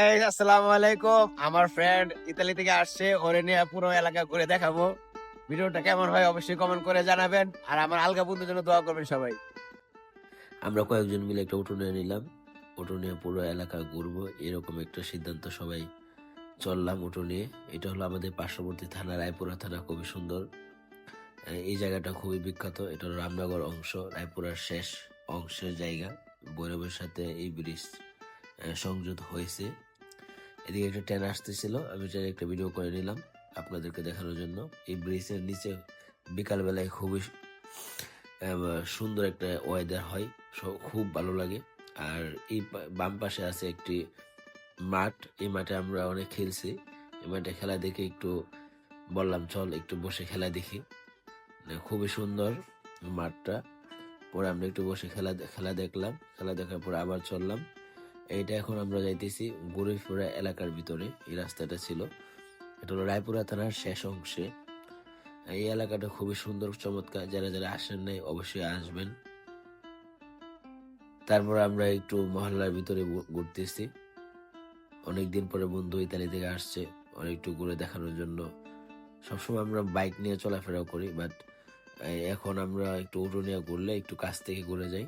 আসসালামু আলাইকুম। আমার ফ্রেন্ড ইতালি থেকে আসছে, ওরে নিয়ে পুরো এলাকা ঘুরে দেখাবো। ভিডিওটা কেমন হয় অবশ্যই কমেন্ট করে জানাবেন, আর আমার আলগা বন্ধুর জন্য দোয়া করবেন সবাই। আমরা কয়েকজন মিলে একটা অটো নিয়ে নিলাম। অটো নিয়ে পুরো এলাকা ঘুরবো এরকম একটা সিদ্ধান্ত সবাই চললাম অটো নিয়ে। এটা হলো আমাদের পার্শ্ববর্তী থানা, রায়পুরা থানা। খুবই সুন্দর এই জায়গাটা, খুবই বিখ্যাত। এটা হলো রামনগর অংশ, রায়পুরার শেষ অংশের জায়গা। ভৈরবের সাথে এই ব্রিজ সংযুক্ত হয়েছে। এদিকে একটা ট্রেন আসতেছিল, আমি ট্রেনে একটা ভিডিও করে নিলাম আপনাদেরকে দেখানোর জন্য। এই ব্রিজের নিচে বিকালবেলায় খুবই সুন্দর একটা ওয়েদার হয়, খুব ভালো লাগে। আর এই বাম পাশে আছে একটি মাঠ, এই মাঠে আমরা অনেক খেলছি। এই মাঠে খেলা দেখে একটু বললাম চল একটু বসে খেলা দেখি। খুবই সুন্দর মাঠটা। পরে আমরা একটু বসে খেলা দেখলাম। খেলা দেখার পরে আবার চললাম। এইটা এখন আমরা যাইতেছি গরিবপুরা এলাকার ভিতরে। এই রাস্তাটা ছিল, এটা হলো রায়পুরা থানার শেষ অংশে। এই এলাকাটা খুবই সুন্দর, চমৎকার। যারা যারা আসেন নাই অবশ্যই আসবেন। তারপর আমরা একটু মহল্লার ভিতরে ঘুরতেছি। অনেকদিন পরে বন্ধু ইতালি থেকে আসছে, একটু ঘুরে দেখানোর জন্য। সবসময় আমরা বাইক নিয়ে চলাফেরা করি, বাট এখন আমরা একটু অটো নিয়ে ঘুরলে একটু কাছ থেকে ঘুরে যাই,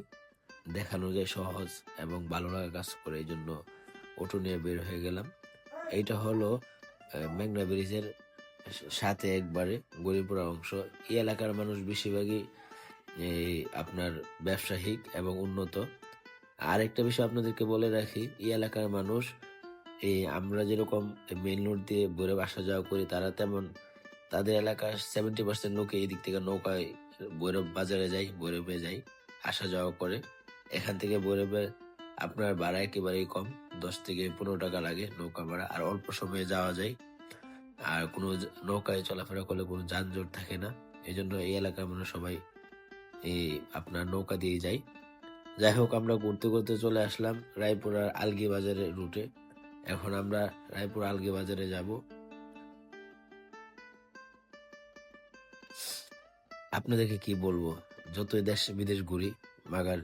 দেখানো যায় সহজ এবং ভালো লাগা কাজ করে। এই জন্য অটো নিয়ে বের হয়ে গেলাম। এইটা হলো মেঘনা ব্রিজের সাথে একবারে গরিবপুরা অংশ। এই এলাকার মানুষ বেশিরভাগই আপনার ব্যবসায়িক এবং উন্নত। আরেকটা বিষয় আপনাদেরকে বলে রাখি, এই এলাকার মানুষ আমরা যেরকম মেইন রোড দিয়ে ভৈরব আসা যাওয়া করি, তারা তেমন তাদের এলাকার 70% লোকে এই দিক থেকে নৌকায় ভৈরব বাজারে যায়, ভৈরবে যায়, আসা যাওয়া করে। এখান থেকে ভৈরবে আপনার ভাড়া একেবারেই কম, 10 থেকে 15 টাকা লাগে নৌকা ভাড়া, আর অল্প সময়ে যাওয়া যায়। আর কোনো নৌকায় চলাফেরা করলে কোনো যানজট থাকে না। এই জন্য এই এলাকার মানুষ সবাই এই আপনার নৌকা দিয়ে যায়। যাই হোক, আমরা ঘুরতে ঘুরতে চলে আসলাম রায়পুরার আলগি বাজারের রুটে। এখন আমরা রায়পুর আলগি বাজারে যাব। আপনাদেরকে কি বলবো, যতই দেশ বিদেশ ঘুরি, মাগার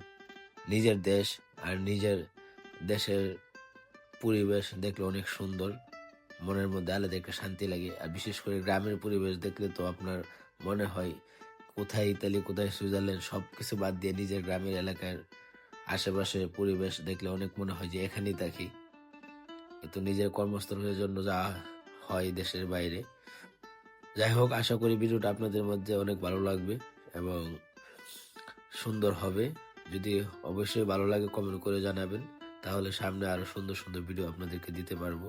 নিজের দেশ আর নিজের দেশের পরিবেশ দেখলে অনেক সুন্দর। মনের মধ্যে আলাদা একটা শান্তি লাগে। আর বিশেষ করে গ্রামের পরিবেশ দেখলে তো আপনার মনে হয় কোথায় ইতালি, কোথায় সুইজারল্যান্ড, সবকিছু বাদ দিয়ে নিজের গ্রামের এলাকার আশেপাশে পরিবেশ দেখলে অনেক মনে হয় যে এখানেই থাকি। কিন্তু নিজের কর্মস্থলের জন্য যাওয়া হয় দেশের বাইরে। যাই হোক, আশা করি ভিডিওটা আপনাদের মধ্যে অনেক ভালো লাগবে এবং সুন্দর হবে। যদি অবশ্যই ভালো লাগে কমেন্ট করে জানাবেন, তাহলে সামনে আরো সুন্দর সুন্দর ভিডিও আপনাদেরকে দিতে পারবো।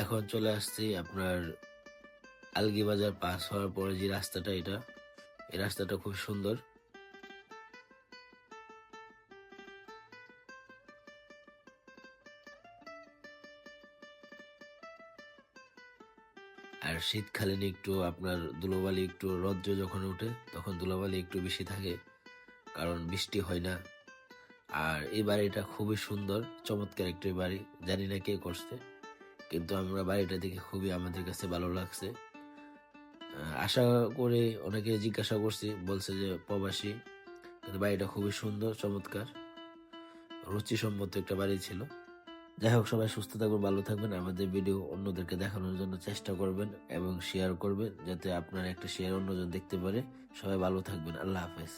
এখন চলে আসছি আপনার আলগি বাজার পাস হওয়ার পরে যে রাস্তাটা, এই রাস্তাটা খুব সুন্দর। আর শীতকালীন একটু আপনার ধুলোবালি, একটু রৌদ্র যখন উঠে তখন ধুলোবালি একটু বেশি থাকে, কারণ বৃষ্টি হয় না। আর এই বাড়িটা খুবই সুন্দর, চমৎকার একটি বাড়ি। জানি না কে করছে, কিন্তু আমরা বাড়িটা দেখে খুবই আমাদের কাছে ভালো লাগছে। আশা করি, অনেকে জিজ্ঞাসা করছি, বলছে যে প্রবাসী, কিন্তু বাড়িটা খুবই সুন্দর, চমৎকার, রুচিসম্মত একটা বাড়ি ছিল। যাই হোক, সবাই সুস্থ থাকবেন, ভালো থাকবেন। আমাদের ভিডিও অন্যদেরকে দেখানোর জন্য চেষ্টা করবেন এবং শেয়ার করবেন, যাতে আপনার একটা শেয়ার অন্যজন দেখতে পারে। সবাই ভালো থাকবেন। আল্লাহ হাফেজ।